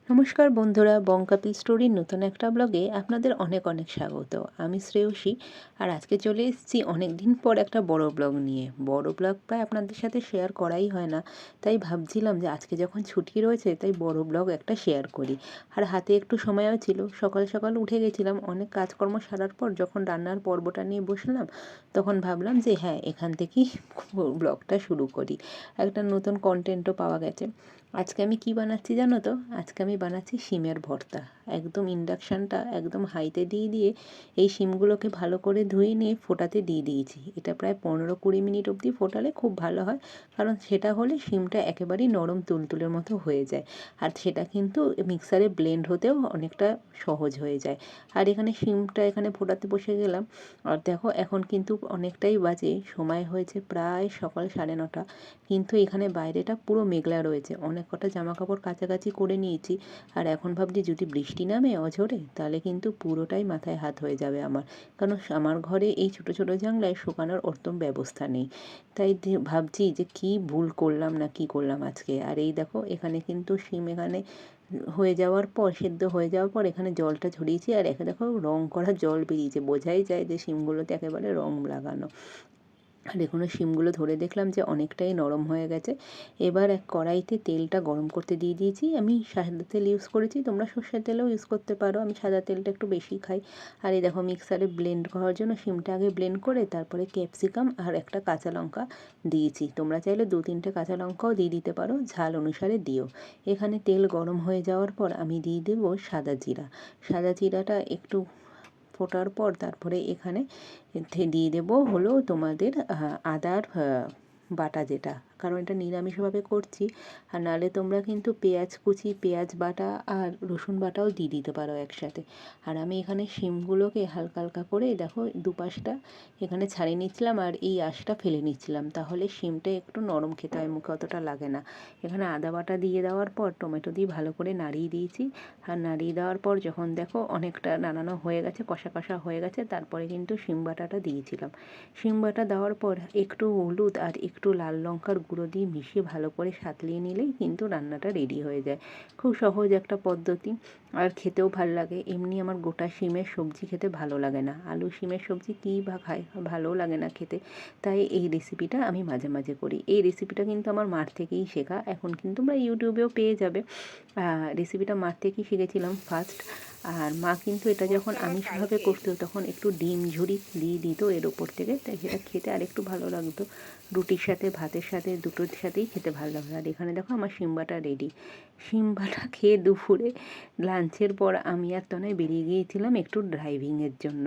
নমস্কার বন্ধুরা, বং কাপিল স্টোরির নতুন একটা ব্লগে আপনাদের অনেক অনেক স্বাগত। আমি শ্রেয়সী, আর আজকে চলে এসেছি অনেক দিন পর একটা বড় ব্লগ নিয়ে। বড় ব্লগ প্রায় আপনাদের সাথে শেয়ার করাই হয় না, তাই ভাবছিলাম যে আজকে যখন ছুটি রয়েছে তাই বড় ব্লগ একটা শেয়ার করি। আর হাতে একটু সময়ও ছিল, সকাল সকাল উঠে গেছিলাম। অনেক কাজকর্ম সারার পর যখন রান্নার পর্বটা নিয়ে বসলাম, তখন ভাবলাম যে হ্যাঁ, এখান থেকেই ব্লগটা শুরু করি। একটা নতুন কন্টেন্টও পাওয়া গেছে। আজকে আমি কি বানাচ্ছি জানো তো? আজকে আমি বানাচ্ছি শিমের ভর্তা। একদম ইন্ডাকশানটা একদম হাইতে দিয়ে এই শিমগুলোকে ভালো করে ধুয়ে নিয়ে ফোটাতে দিয়ে দিয়েছি। এটা প্রায় 15-20 মিনিট অবধি ফোটালে খুব ভালো হয়, কারণ সেটা হলে শিমটা একেবারেই নরম তুলতুলের মতো হয়ে যায়। আর সেটা কিন্তু মিক্সারে ব্লেন্ড হতেও অনেকটা সহজ হয়ে যায়। আর এখানে শিমটা এখানে ফোটাতে বসে গেলাম। আর দেখো, এখন কিন্তু অনেকটাই বাজে, সময় হয়েছে প্রায় সকাল 9:30, কিন্তু এখানে বাইরেটা পুরো মেঘলা রয়েছে। অনেক কটা জামা কাপড় কাচাকাচি করে নিয়েছি, আর এখন ভাবছি যদি বৃষ্টি নামে অঝোরে তাহলে কিন্তু পুরোটাই মাথায় হাত হয়ে যাবে আমার, কারণ আমার ঘরে এই ছোটো ছোটো জানলায় শুকানোর ওরকম ব্যবস্থা নেই। তাই ভাবছি যে কি ভুল করলাম না কি করলাম আজকে। আর এই দেখো, এখানে কিন্তু শিম এখানে হয়ে যাওয়ার পর, সেদ্ধ হয়ে যাওয়ার পর এখানে জলটা ঝরিয়েছি, আর এখানে দেখো রং করা জল বেরিয়েছে, বোঝাই যায় যে শিমগুলোতে একেবারে রং লাগানো। আর এখনো শিমগুলো ধরে দেখলাম যে অনেকটাই নরম হয়ে গেছে। এবার এক কড়াইতে তেলটা গরম করতে দিয়ে দিয়েছি। আমি সাদা তেল ইউজ করেছি, তোমরা সর্ষের তেলও ইউজ করতে পারো, আমি সাদা তেলটা একটু বেশি খাই। আর এই দেখো, মিক্সারে ব্লেন্ড করার জন্য শিমটা আগে ব্লেন্ড করে তারপরে ক্যাপসিকাম আর একটা কাঁচা লঙ্কা দিয়েছি। তোমরা চাইলে 2-3টে কাঁচা লঙ্কাও দিয়ে দিতে পারো, ঝাল অনুসারে দিও। এখানে তেল গরম হয়ে যাওয়ার পর আমি দিয়ে দেবো সাদা জিরা। সাদা জিরাটা একটু ফোটার পর তারপরে এখানে দিয়ে দেবো হলো তোমাদের আদার বাটা, যেটা, কারণ এটা নিরামিষভাবে করছি। আর নাহলে তোমরা কিন্তু পেঁয়াজ কুচি, পেঁয়াজ বাটা আর রসুন বাটাও দিয়ে দিতে পারো একসাথে। আর আমি এখানে শিমগুলোকে হালকা হালকা করে দেখো দুপাশটা এখানে ছাড়িয়ে নিচ্ছিলাম, আর এই আঁশটা ফেলে নিচ্ছিলাম, তাহলে শিমটা একটু নরম খেতে হয়, মুখে অতটা লাগে না। এখানে আদা বাটা দিয়ে দেওয়ার পর টমেটো দিয়ে ভালো করে নাড়িয়ে দিয়েছি। আর নাড়িয়ে দেওয়ার পর যখন দেখো অনেকটা নাড়ানো হয়ে গেছে, কষা কষা হয়ে গেছে, তারপরে কিন্তু শিম বাটাটা দিয়েছিলাম। শিম বাটা দেওয়ার পর একটু হলুদ আর একটু লাল লঙ্কার গুঁড়ো দিয়ে মিশিয়ে ভালো করে সাঁতলিয়ে নিলেই কিন্তু রান্নাটা রেডি হয়ে যায়। খুব সহজ একটা পদ্ধতি, আর খেতেও ভালো লাগে। এমনি আমার গোটা শিমের সবজি খেতে ভালো লাগে না, আলু শিমের সবজি কী বা খায়, ভালোও লাগে না খেতে। তাই এই রেসিপিটা আমি মাঝে মাঝে করি। এই রেসিপিটা কিন্তু আমার মার থেকেই শেখা, এখন কিন্তু আমরা ইউটিউবেও পেয়ে যাবে। রেসিপিটা মার থেকেই শিখেছিলাম ফার্স্ট। আর মা কিন্তু এটা যখন আমিষভাবে করতো তখন একটু ডিম ঝুরি দিয়ে দিত এর ওপর থেকে, তাই সেটা খেতে আরেকটু ভালো লাগতো। রুটির সাথে, ভাতের সাথে, দুটোর সাথেই খেতে ভালো লাগতো। আর এখানে দেখো আমার শিমবাটা রেডি। শিমবাটা খেয়ে দুপুরে লাঞ্চের পর আমি আর তনয় বেরিয়ে গিয়েছিলাম একটু ড্রাইভিংয়ের জন্য।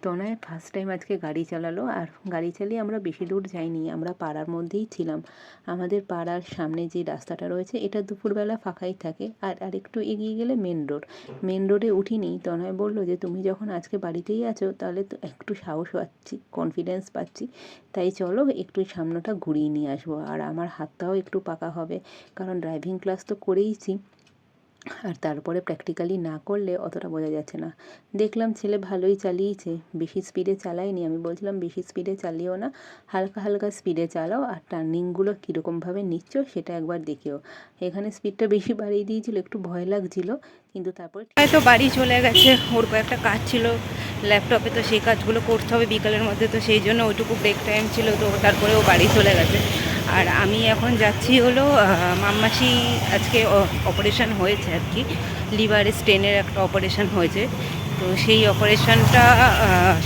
তনয় ফার্স্ট টাইম আজকে গাড়ি চালালো, আর গাড়ি চালিয়ে আমরা বেশি দূর যাইনি, আমরা পাড়ার মধ্যেই ছিলাম। আমাদের পাড়ার সামনে যে রাস্তাটা রয়েছে এটা দুপুরবেলা ফাঁকাই থাকে, আর আরেকটু এগিয়ে গেলে মেন রোড। মেন রোডে উঠিনি, তনয় বলল যে তুমি যখন আজকে বাড়িতেই আছো তাহলে তো একটু সাহস পাচ্ছি, কনফিডেন্স পাচ্ছি, তাই চলো একটু সামনেটা ঘুরিয়ে নিয়ে আসবো, আর আমার হাতটাও একটু পাকা হবে, কারণ ড্রাইভিং ক্লাস তো করেইছি। আর তারপরে প্র্যাকটিক্যালি না করলে অতটা বোঝা যাচ্ছে না। দেখলাম ছেলে ভালোই চালিয়েছে, বেশি স্পিডে চালায়নি। আমি বলছিলাম বেশি স্পিডে চালিও না, হালকা হালকা স্পিডে চালাও, আর টার্নিংগুলো কীরকমভাবে নিচ্ছ সেটা একবার দেখিও। এখানে স্পিডটা বেশি বাড়িয়ে দিয়েছিল, একটু ভয় লাগছিল, কিন্তু তারপরে হয়তো বাড়ি চলে গেছে। ওর কয়েকটা কাজ ছিল ল্যাপটপে, তো সেই কাজগুলো করতে হবে বিকালের মধ্যে, তো সেই জন্য ওইটুকু ব্রেক টাইম ছিল, তো তারপরে ও বাড়ি চলে গেছে। আর আমি এখন যাচ্ছি হলো মাম্মাসি আজকে অপারেশান হয়েছে আর কি, লিভার স্টেনের একটা অপারেশান হয়েছে, তো সেই অপারেশানটা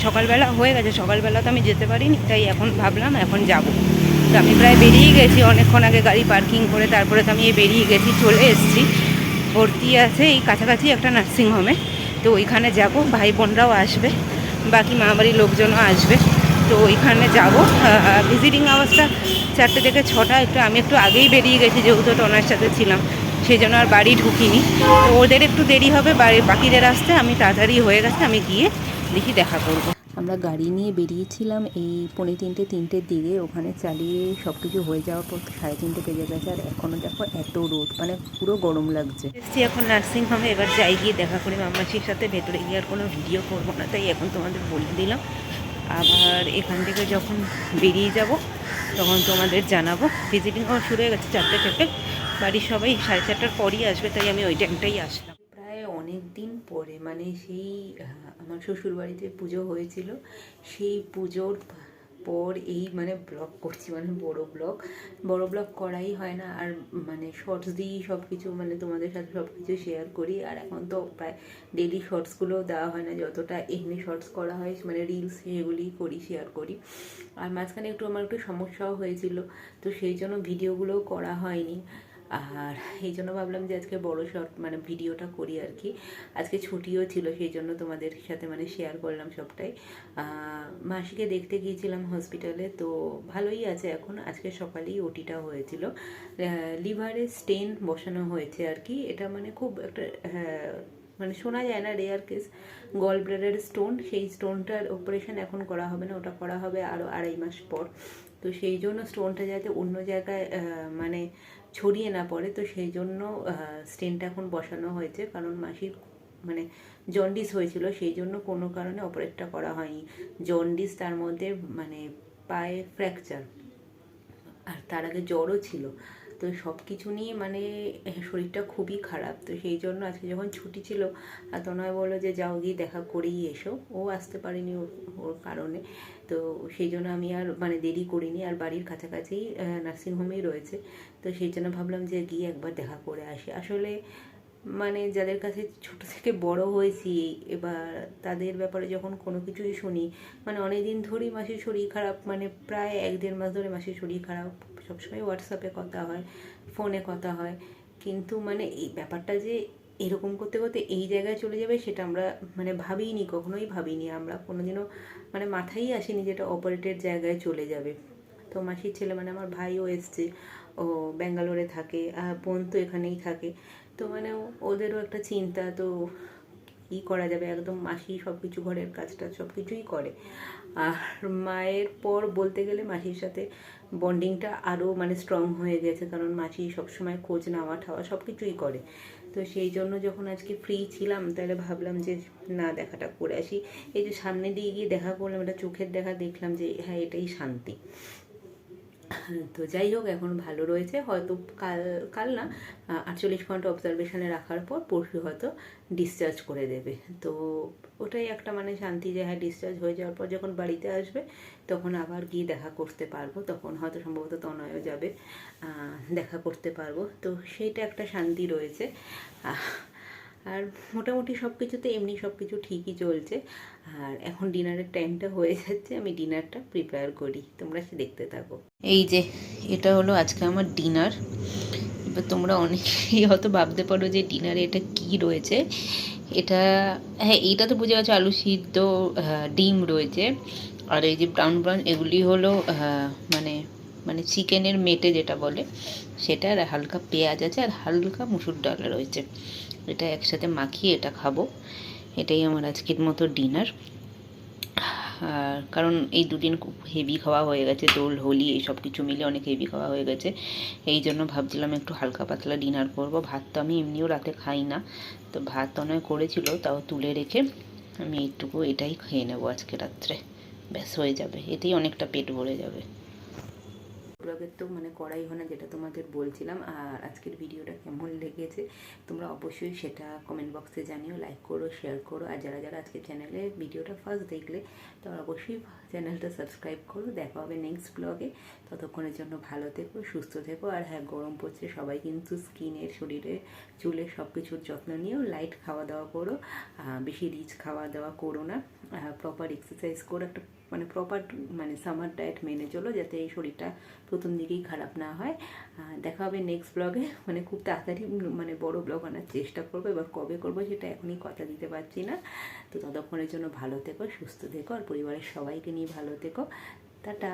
সকালবেলা হয়ে গেছে। সকালবেলা তো আমি যেতে পারিনি, তাই এখন ভাবলাম এখন যাব। তো আমি প্রায় বেরিয়ে গেছি অনেকক্ষণ আগে গাড়ি পার্কিং করে, তারপরে তো আমি বেরিয়ে গেছি, চলে এসেছি। ভর্তি আছে এই কাছাকাছি একটা নার্সিংহোমে, তো ওইখানে যাব। ভাই বোনরাও আসবে, বাকি মামাবাড়ির লোকজনও আসবে, তো ওইখানে যাব। ভিজিটিং আওয়ার্সটা 4টে থেকে 6টা, আমি একটু আগেই বেরিয়ে গেছি, যেহেতু তো ওনার সাথে ছিলাম, সেই জন্য আর বাড়ি ঢুকিনি। তো ওদের একটু দেরি হবে, বাকিদের আসতে। আমি তাড়াতাড়ি হয়ে গেছে, আমি গিয়ে দেখি দেখা করব। আমরা গাড়ি নিয়ে বেরিয়েছিলাম এই 2:45-3টের দিকে, ওখানে চালিয়ে সব কিছু হয়ে যাওয়ার পর 3:30 বেজে গেছে, আর এখনও দেখো এত রোদ, মানে পুরো গরম লাগছে। এসছি এখন নার্সিংহোমে, এবার যাই গিয়ে দেখা করি মাম্মাসির সাথে। ভেতরে গিয়ে আর কোনো ভিডিও করবো না, তাই এখন তোমাদের বলে দিলাম। আবার এখান থেকে যখন বেরিয়ে যাব তখন তোমাদের জানাবো। ভিজিটিংও শুরু হয়ে গেছে 4টে থেকে, বাড়ির সবাই 4:30টার পরই আসবে, তাই আমি ওই টাইমটাই আসলাম। প্রায় অনেক দিন পরে, মানে সেই আমার শ্বশুরবাড়িতে পুজো হয়েছিল, সেই পুজোর পর এই মানে ব্লগ করছি, মানে বড় ব্লগ করাই হয় না। আর মানে শর্টস দিয়েই সব কিছু, মানে তোমাদের সাথে সব কিছু শেয়ার করি। আর এখন তো প্রায় ডেলি শর্টসগুলোও দেওয়া হয় না, যতটা এমনি শর্টস করা হয় মানে রিলস সেগুলিই করি, শেয়ার করি। আর মাঝখানে আমার একটু সমস্যাও হয়েছিল, তো সেই জন্য ভিডিওগুলোও করা হয়নি। আর এই জন্য ভাবলাম যে আজকে বড় শর্ট মানে ভিডিওটা করি আর কি। আজকে ছুটিও ছিল, সেই জন্য তোমাদের সাথে মানে শেয়ার করলাম সবটাই। মাসিকে দেখতে গিয়েছিলাম হসপিটালে, তো ভালোই আছে এখন। আজকে সকালেই ওটিটা হয়েছিল, লিভারে স্টেন বসানো হয়েছে আর কি। এটা মানে খুব একটা মানে শোনা যায় না, rare case, gall bladder stone. সেই স্টোনটার অপারেশন এখন করা হবে না, ওটা করা হবে আরও 2.5 মাস পর। তো সেই জন্য স্টোনটা যাতে অন্য জায়গায় মানে ছড়িয়ে না পড়ে, তো সেই জন্য স্টেনটা এখন বসানো হয়েছে। কারণ মাসির মানে জন্ডিস হয়েছিল, সেই জন্য কোনো কারণে অপারেটটা করা হয়নি। জন্ডিস, তার মধ্যে মানে পায়ে ফ্র্যাকচার, আর তার আগে জ্বরও ছিল। তো সব কিছু নিয়ে মানে শরীরটা খুবই খারাপ। তো সেই জন্য আজকে যখন ছুটি ছিল, আর তনয় বললো যে যাও গিয়ে দেখা করেই এসো। ও আসতে পারেনি ওর কারণে। তো সেই জন্য আমি আর মানে দেরি করিনি। আর বাড়ির কাছাকাছি নার্সিংহোমেই রয়েছে, তো সেই জন্য ভাবলাম যে গিয়ে একবার দেখা করে আসি। আসলে মানে যাদের কাছে ছোট থেকে বড় হয়েছি, এবার তাদের ব্যাপারে যখন কোনো কিছুই শুনি, মানে অনেক দিন ধরেই মাসির শরীর খারাপ, মানে প্রায় 1-1.5 মাস ধরে মাসির শরীর খারাপ। সবসময় হোয়াটসঅ্যাপে কথা হয়, ফোনে কথা হয়, কিন্তু মানে এই ব্যাপারটা যে এরকম করতে করতে এই জায়গায় চলে যাবে, সেটা আমরা মানে ভাবিনি, কখনোই ভাবিনি। আমরা কোনোদিনও মানে মাথায় আসেনি যেটা অপারেটের জায়গায় চলে যাবে। তো মাসির ছেলে মানে আমার ভাইও এসছে, ও ব্যাঙ্গালোরে থাকে, আর বোন তো এখানেই থাকে। তো মানে ওদেরও একটা চিন্তা। তো কী করা যাবে, একদম মাসি সব কিছু, ঘরের কাজটা সব কিছুই করে। আর মায়ের পর বলতে গেলে মাসির সাথে বন্ডিংটা আরও মানে স্ট্রং হয়ে গেছে, কারণ মাসি সবসময় খোঁজ নেওয়া ঠাওয়া সব কিছুই করে। তো সেই জন্য যখন আজকে ফ্রি ছিলাম, তাহলে ভাবলাম যে না, দেখাটা করে আসি। এই যে সামনে দিয়ে গিয়ে দেখা করলাম, এটা চোখের দেখা, দেখলাম যে হ্যাঁ এটাই শান্তি। তো যাই হোক, এখন ভালো রয়েছে। হয়তো কাল কাল না 48 ঘন্টা অবজারভেশনে রাখার পর পরশু হয়তো ডিসচার্জ করে দেবে। তো ওটাই একটা মানে শান্তি যে হ্যাঁ, ডিসচার্জ হয়ে যাওয়ার পর যখন বাড়িতে আসবে, তখন আবার গিয়ে দেখা করতে পারবো। তখন হয়তো সম্ভবত তনয়ও যাবে, দেখা করতে পারবো। তো সেইটা একটা শান্তি রয়েছে। আর মোটামুটি সব কিছুতে এমনি সব কিছু ঠিকই চলছে। আর এখন ডিনারের টাইমটা হয়ে যাচ্ছে, আমি ডিনারটা প্রিপেয়ার করি, তোমরা সে দেখতে থাকো। এই যে এটা হলো আজকে আমার ডিনার। এবার তোমরা অনেকেই হয়তো ভাবতে পারো যে ডিনারে এটা কি রয়েছে। এটা হ্যাঁ, এইটা তো বুঝে গেছো, আলু সিদ্ধ, ডিম রয়েছে। আর এই যে ব্রাউন ব্রাউন, এগুলি হলো মানে মানে চিকেনের মেটে যেটা বলে সেটা। আর হালকা পেঁয়াজ আছে, আর হালকা মুসুর ডাল রয়েছে। এটা একসাথে মাখিয়ে এটা খাবো। এটাই আমার আজকের মতো ডিনার। আর কারণ এই দুদিন খুব হেভি খাওয়া হয়ে গেছে, দোল হোলি এই সব কিছু মিলে অনেক হেভি খাওয়া হয়ে গেছে। এই জন্য ভাবছিলাম একটু হালকা পাতলা ডিনার করব। ভাত তো আমি এমনিও রাতে খাই না, তো ভাত অনেক করেছিল, তাও তুলে রেখে আমি এইটুকু এটাই খেয়ে নেবো আজকে রাত্রে। ব্যাস হয়ে যাবে, এতেই অনেকটা পেট ভরে যাবে। ব্লগের তো মানে করাই হয় না, যেটা তোমাদের বলছিলাম। আর আজকের ভিডিওটা কেমন লেগেছে তোমরা অবশ্যই সেটা কমেন্ট বক্সে জানিও, লাইক করো, শেয়ার করো। আর যারা যারা আজকে চ্যানেলে ভিডিওটা ফার্স্ট দেখলে, তারা অবশ্যই চ্যানেলটা সাবস্ক্রাইব করো। দেখা হবে নেক্সট ব্লগে। ততক্ষণের জন্য ভালো থেকো, সুস্থ থেকো। আর হ্যাঁ, গরম পড়ছে, সবাই কিন্তু স্কিনের, শরীরে, চুলের সব কিছুর যত্ন নিয়েও লাইট খাওয়া দাওয়া করো, বেশি রিচ খাওয়া দাওয়া করো না। প্রপার এক্সারসাইজ করো, একটা মানে প্রপার মানে সামার ডায়েট মেনে চলো, যাতে এই শরীরটা প্রথম দিকেই খারাপ না হয়। দেখা হবে নেক্সট ব্লগে। মানে খুব তাড়াতাড়ি মানে বড় ব্লগ আনার চেষ্টা করবো। এবার কবে করবো সেটা এখনই কথা দিতে পারছি না। তো ততক্ষণের জন্য ভালো থেকো, সুস্থ থেকো, আর পরিবারের সবাইকে নিয়ে ভালো থেকো। টাটা।